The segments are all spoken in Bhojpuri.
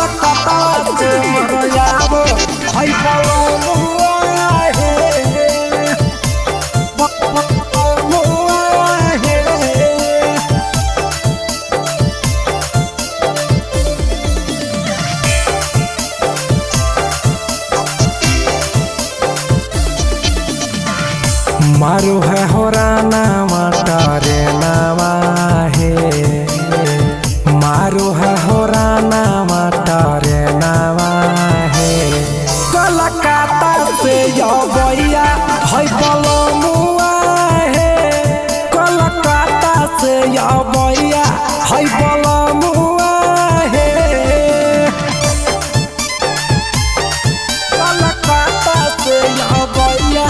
कलकत्ता से मरयाब है पलमुआ हे पलमुआ हे। मारू है होराना मटारे नामा है मारू है होराना मटारे नामा है। कलकत्ता से यबैया है पलमुआ है कलकत्ता से यबैया है पलमुआ है। कलकत्ता से यबैया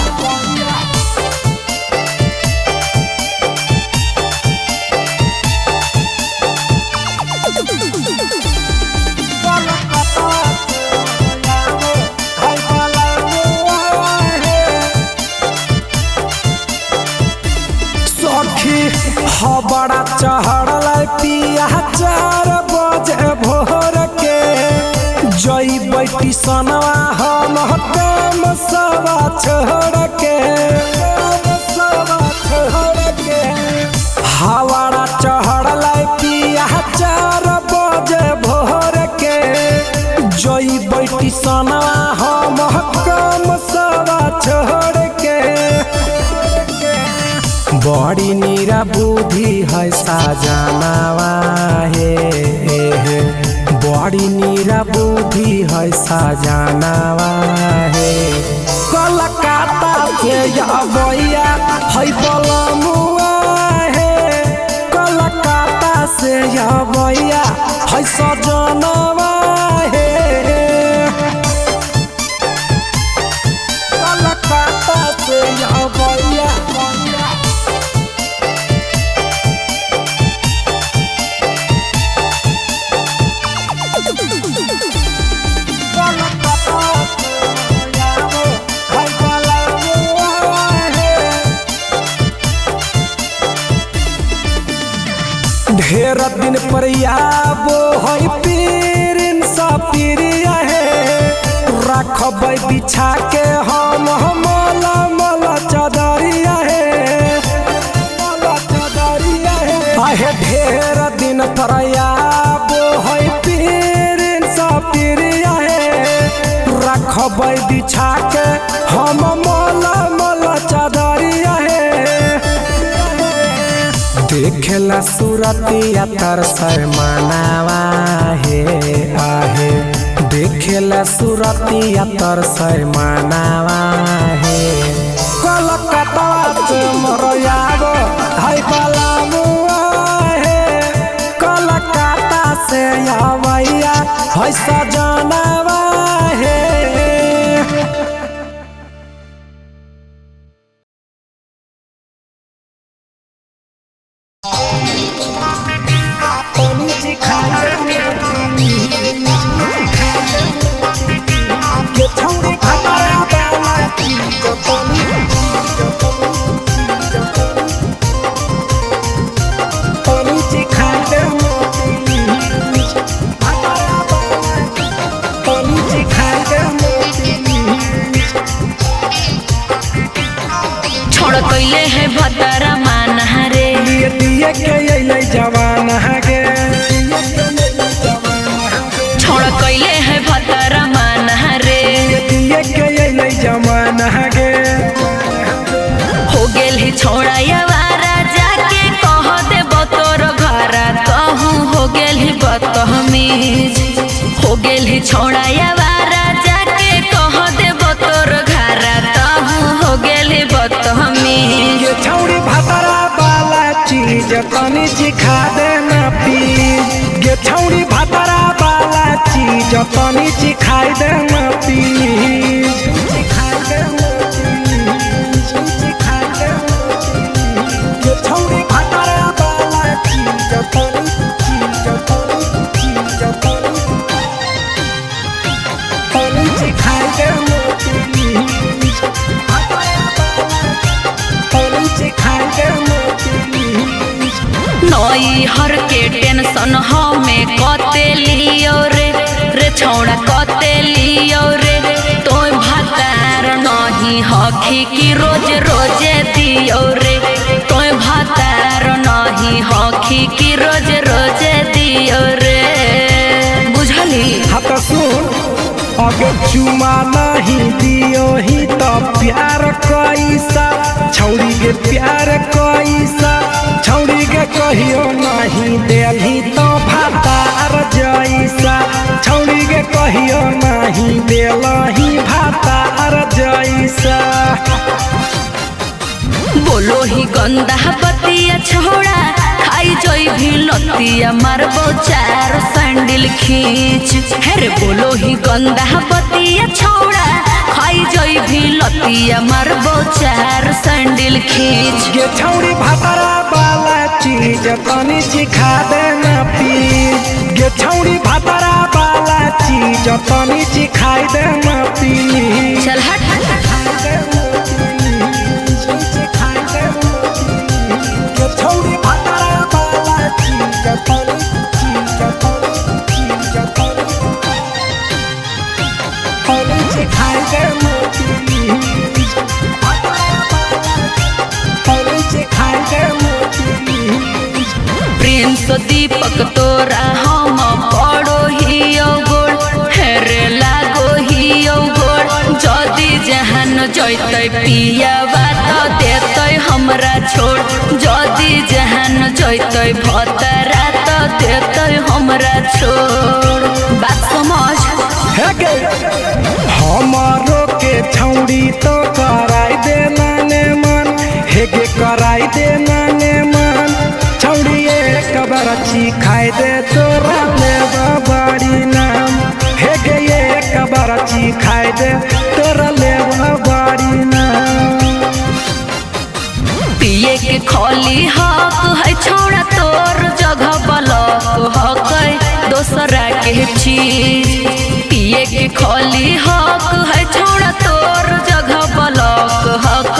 बड़ा चढ़ल पिया 4 बजे भोर के जई बैठी सनवा हम काम सवा छोड़ के हवाड़ा चढ़ल पिया 4 बजे भोर के जई बैठी सनवा हम काम सवा छोड़ के। बड़ी नीरा बुद्धि है साजनावा हे बड़ी नीरा बुद्धि है साजनावा हे। कलकत्ता से यबैया है पलमुआ हे कलकत्ता से यबैया है सजनवा हे। कलकत्ता से यबैया ढेर दिन पर आबो है पीरिन सा पीरिया है रखब बिछा के हम मला मला चदरिया है आहे। ढेर दिन पर आबो है पीरिन सा पीरिया है रखब बिछा के हम मला मला चदरिया है। देखेला सूरतिया तर शर्मानावा हे आहे देखेला सूरतिया तर शर्मानावा हे। कलकत्ता से मरयाब है पलमुआ हे कलकत्ता से यबैया है सजनवा हे। कैले है भतरा माना रे दिए के अइले जवान गे छोड़ कैले है भतरा माना रे दिए के अइले जवान गे। हो गेल ही छोड़ा यावारा जाके कह दे बतोर घरा कहूँ हो गेल ही बदतमीज हो गेल ही छोड़ा यावारा जाके कह दे बतोर घरा कहूँ हो गेल ही बदतमीज। ये छौड़ी भतरा वाला चीज तनी सिखा देना प्लीज ये छौड़ी भतरा वाला चीज तनी सिखा देना प्लीज। ये छौड़ी भतरा वाला चीज तनी सिखा देना नई हर के टेंशन हमें कते लियो रे रे हखी की रोज रोजे दियो रे तोय भातार नहीं हखी की रोज रोजे दियो रे बुझली। हाँ तो सुन अगर चुमा नहीं दियो ही तो प्यार कैसा छौड़ी के प्यार कैसा छौड़ी के कहियो नहीं देली तो भातार जैसा छौड़ी के कहियो नहीं देलही भातार जैसा। बोलो ही गंदा बतिया छोड़ा खाई जोई भी लतिया मारबो चार सैंडल खींच हेरे बोलो ही गंदा बतिया छोड़ा खाई जोई भी लतिया मारबो चार सैंडल खींच। ये छौड़ी भातारा वाला चीज तनी सिखा देना प्लीज ये छौड़ी भातारा वाला चीज तनी सिखाई देना प्लीज। चल हट छौड़ी भातारा वाला चीज तनी सिखाई देना प्लीज सिखाई देना प्लीज। प्रिंस दीपक तोरा हम पड़ो ही गोड़ हेरे लागो ही गोड़ जदी जहान जैतै पिया बात देतै हमरा छोड़ जदी जहान जैतै भतरा तो देतै हमरा छोड़ बात समझ। हमारो के छौड़ी तो कराई देना ने मन हेगे कराई देना ने मन छौड़ी एक बरची खाई दे तोरा लेबा बड़ी नाम हेगे एक बरची खाई दे तोरा लेबा बड़ी नाम। पिए के खोली हक है छोड़ा तोर जगह बलक हक दोसरा के चीज पिए के खोली हक है छोड़ा तोर जगह बलक हक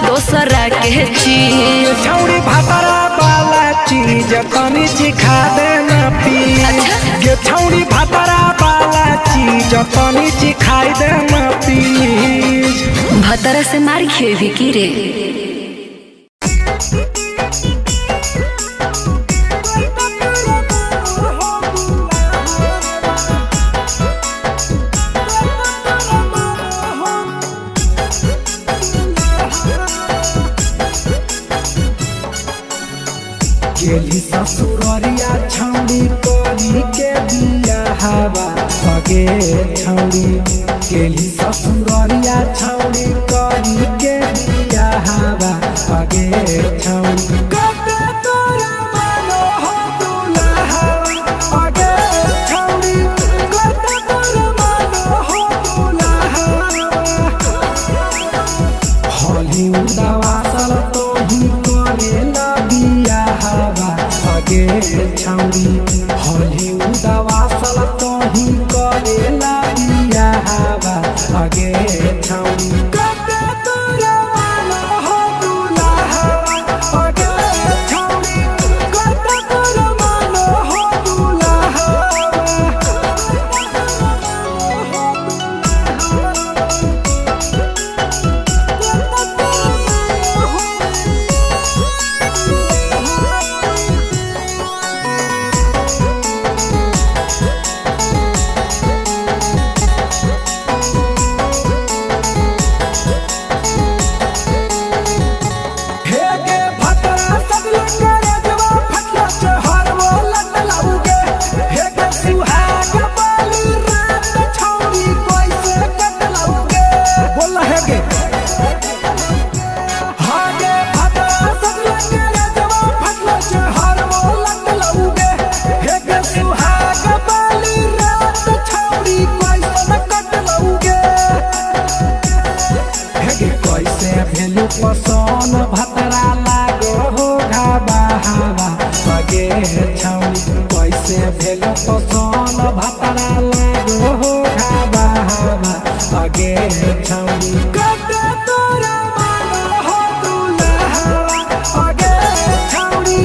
दोसरा के चीज। छौड़ी भातारा वाला चीज तनी सिखा देना प्लीज ये छौड़ी भातारा वाला चीज तनी सिखाई देना प्लीज। भतरा से मार खेवी की रे गेली ससुररिया छौड़ी करी के बिया हवा भगे छौड़ी गेली ससुररिया छौड़ी करी के बिया हवा भगे छौड़ी कते तोरा मानो हो दुल्हा भगे छौड़ी कते तोरा मानो हो दुल्हा होली उदावा सल तो ही करेला बिया हवा भगे छौड़ी होली उदावा सल तो ही करेला बिया हवा भगे छौड़ी कते तोरा मानो हो दुल्हा भगे छौड़ी कते तोरा मानो हो दुल्हा। पसन भतरा लागो हो घाबा हवा भगे छौड़ी कैसे भेलो पसन भतरा लागो हो घाबा हवा भगे छौड़ी कते तोरा मानो हो दुल्हा भगे छौड़ी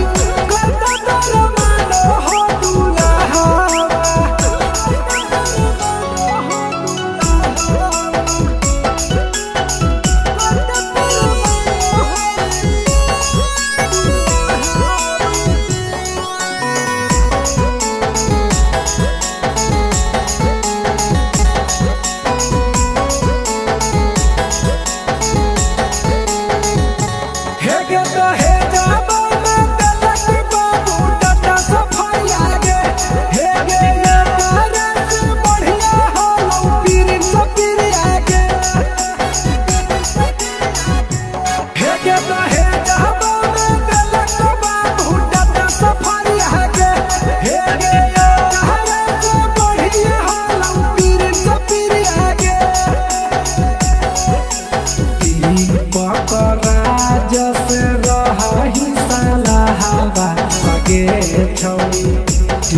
कते तोरा मानो हो दुल्हा। What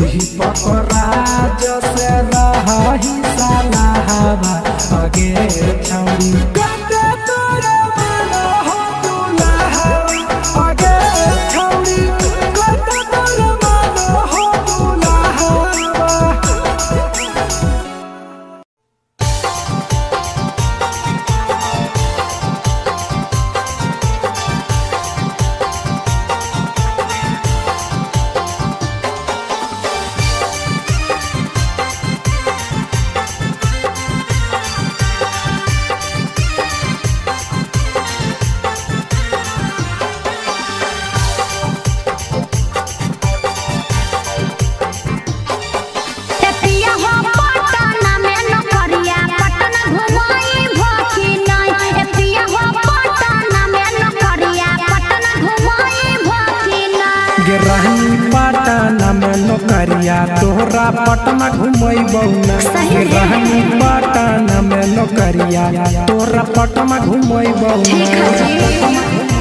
दीपक राज से रही सलाहबा आगे छौड़ी कते तोरा मन हो दुल्हा आगे छौड़ी कते तोरा मन हो दुल्हा। रानी पटना में नौकरिया तोहरा पटना घुमैबौ ना रानी पटना में नौकरिया तोहरा पटना घुमैबौ ना।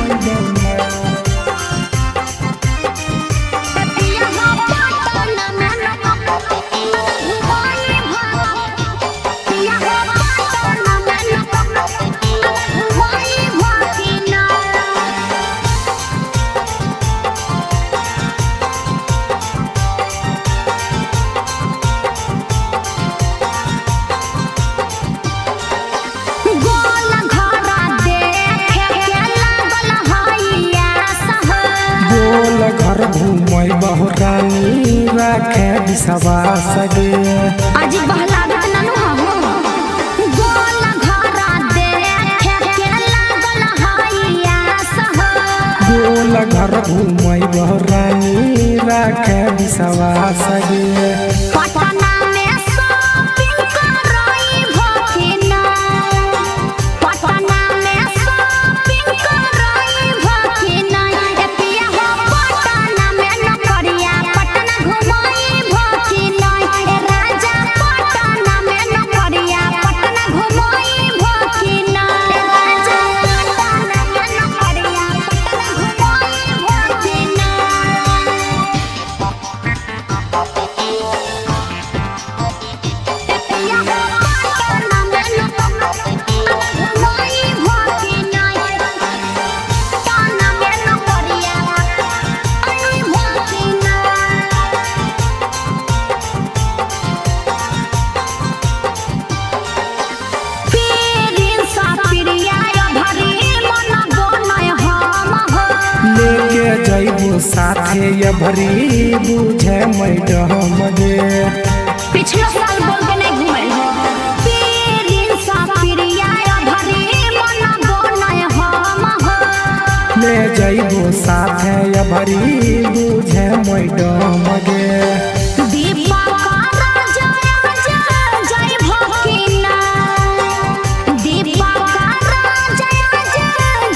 घर घूमै बहु रानी राखे विश्वास गे आज बहलागत ननु हो गोल घरा देखे के लागल हइया सह गोल घर घूमै बहु रानी राखे विश्वास गे पटना में शॉपिंग करई भकिना पटना में शॉपिंग करई भकिना ए पिया हो पटना में नौकरिया पटना घुमई भकिना ए राजा पटना में नौकरिया पटना घुमई भकिना ए राजा पटना में नौकरिया पटना घुमई जइबो साथे ये भरी बुझे मैडम गे पिछला साल बोल के नहीं घुमल हो पीरिन सा पिरिया भरी मन बनय हम हो ले जइबो साथे ये भरी बुझे मैडम गे दीपक राजा जय भकिना दीपक राजा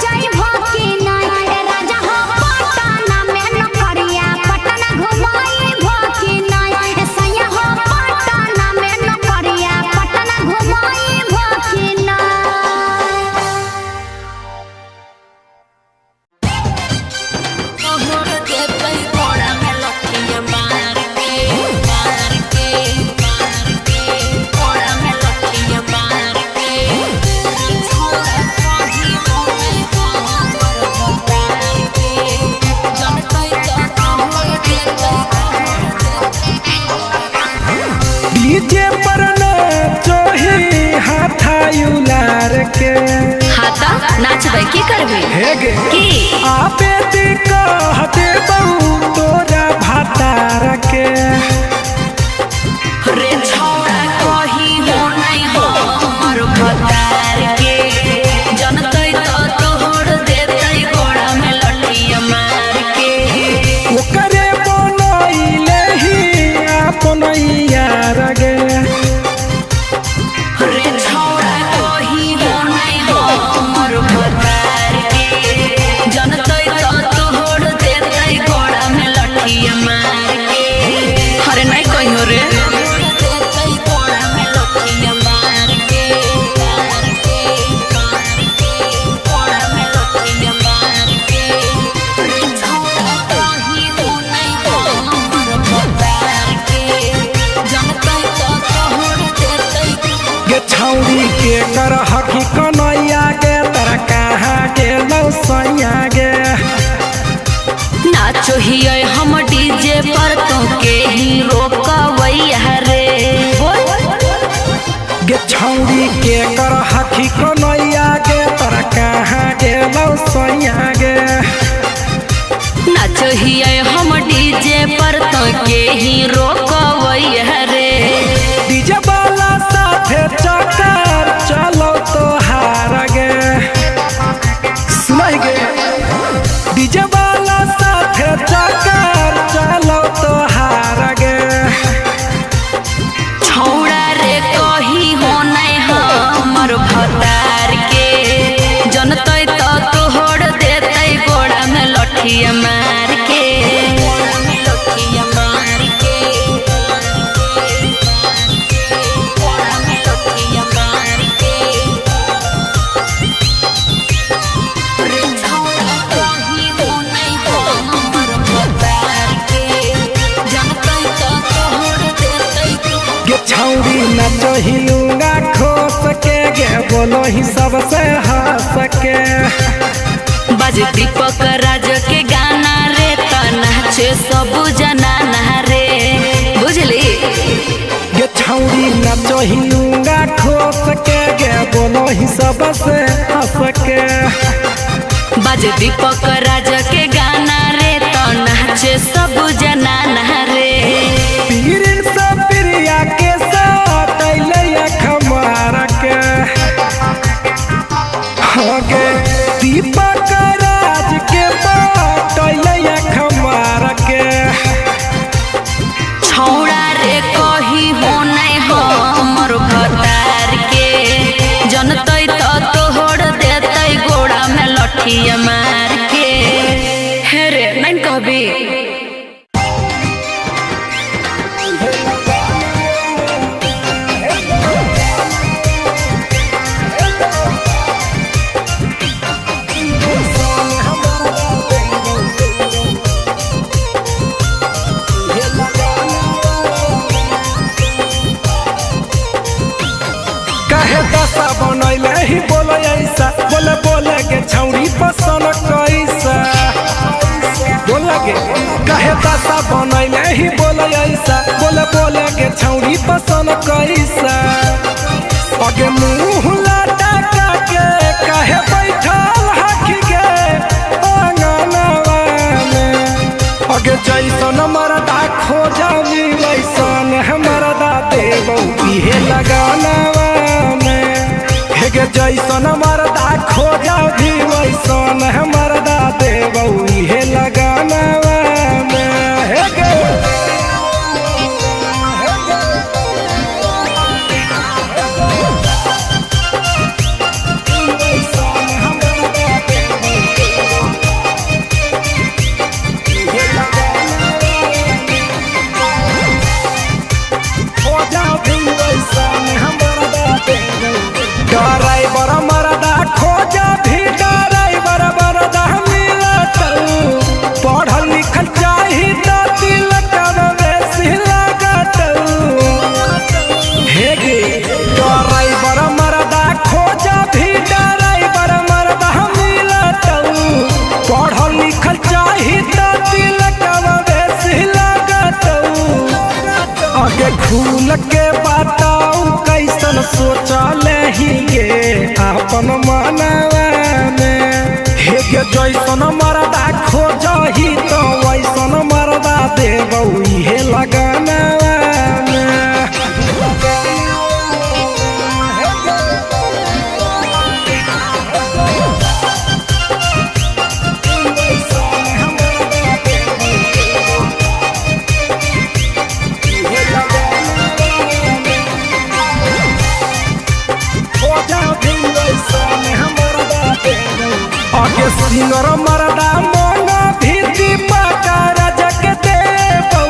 जय भकिना ए राजा हो पटना में नौकरिया पटना घुमई भकिना ए सैया हो पटना में नौकरिया पटना घुमई भकिना। तोहर के कई घोड़ा में लखिया मार के घोड़ा में लखिया मार के छोड़ा काजी मोरे के जन कई तोहर के डीजे पर चोही हाथा उलार के हाथा नाचबै की करबे हे गे की आपे दी कहते बहु तोरा भातार के रे छोड़ा कही हो नहीं हो हमर भतार के जनतै तो तोहर देतै घोड़ा में लठिया मार के ओकरे बनैले ही अपन यार गे रे छोड़ा कही हो नहीं हो हमर भतार के जनतै तो तोहर देतै घोड़ा में लठिया मार के अरे नहीं कहियो रे देतै घोड़ा में लठिया मार के घोड़ा में लठिया मार के छोड़ा कही हो नहीं हो हमर भतार के कर हकी कन्हैया गे तोरा कहाँ गेलौ सैया गे। नाचो हियै हम डीजे पर तो के ही रोकवैया रे। गे छौरी के कर हकी कन्हैया गे तोरा कहाँ गेलौ सैया गे। नाचो हियै हम डीजे पर तो के ही रोकवैया रे। डीजे वाला साथे चक्कर चलो तो हार गे। सुनाई गे डीजे वाला साथे चक्कर चलो तो हार गे। छौड़ा रे कही हो नहीं हमर भतार के जनतै तो तोहर देतै गोड़ा में लठिया मार के। छौरी नचो हिलूंगा खोस के गे बोलो ही सबसे हंस के। बज दीपक राज के गाना रे त नाचे सब जना रे बुझली। गे छौरी नचो हिलूंगा खोस के गे बोलो ही सबसे हंस के। बज दीपक राज के गाना रे त नाचे सब जना रे। पीरिन से प्रिया के साथ अइले खमार के। हाँ गे दीपक राज के बात अइले खमार के। छौड़ा रे कही हो नहीं हमर भतार के जनतै तो तोहर देतै गोड़ा में लठिया मार के। हे रे नहीं कहबी। दशा बनैले ही बोले ऐसा बोले बोले गे छौरी पसंद कैसा। बोले गे कहे दशा बनैले ही बोले ऐसा बोले बोले गे छौरी पसंद कैसा। अगे मुँह लटका के कहे बैठल हकी गे आंगनवा में। अगे जैसन मरदा खोजली वैसन मरदा देबौ इहे लगानवा गे। जैसन मरदा खोजा भी वैसन मरदा देबौ इहे लगानवा में। हे गे ड्राइवर मरदा खोजा भी ड्राइवर मरदा मिलत। पढ़ल लिखल चाही तो तिलक बेसी लागत। हे गे ड्राइवर मरदा खोजा भी ड्राइवर मरदा मिलत। पढ़ल लिखल चाही तो तिलक बेसी लागत। आगे खुल के बताऊ कैसन सोचल ही गे अपन मनवा में। हे गे जैसन मरदा खोजही तो वैसन मरदा देबौ इहे लगानवा में। आगे सिंगर मरदा मन भी दीपक राज के देबौ।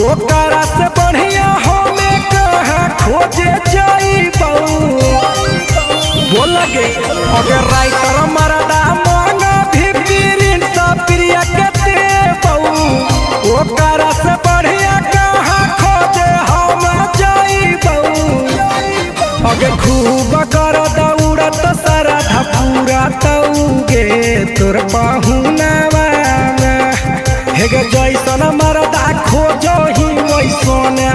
ओकरा से बढ़िया हमें कहाँ खोजे जाइबौ। बोल गे अगे राइटर मरदा मन भी पीरिन सा प्रिया के देबौ। ओकरा से बढ़िया कहाँ खोजे हम जाइबौ। आगे खूब कर दौड़त सारा धपूरा तौगे तोर पहुनावा हेगे जैसन मरदा खोजो ही वैसने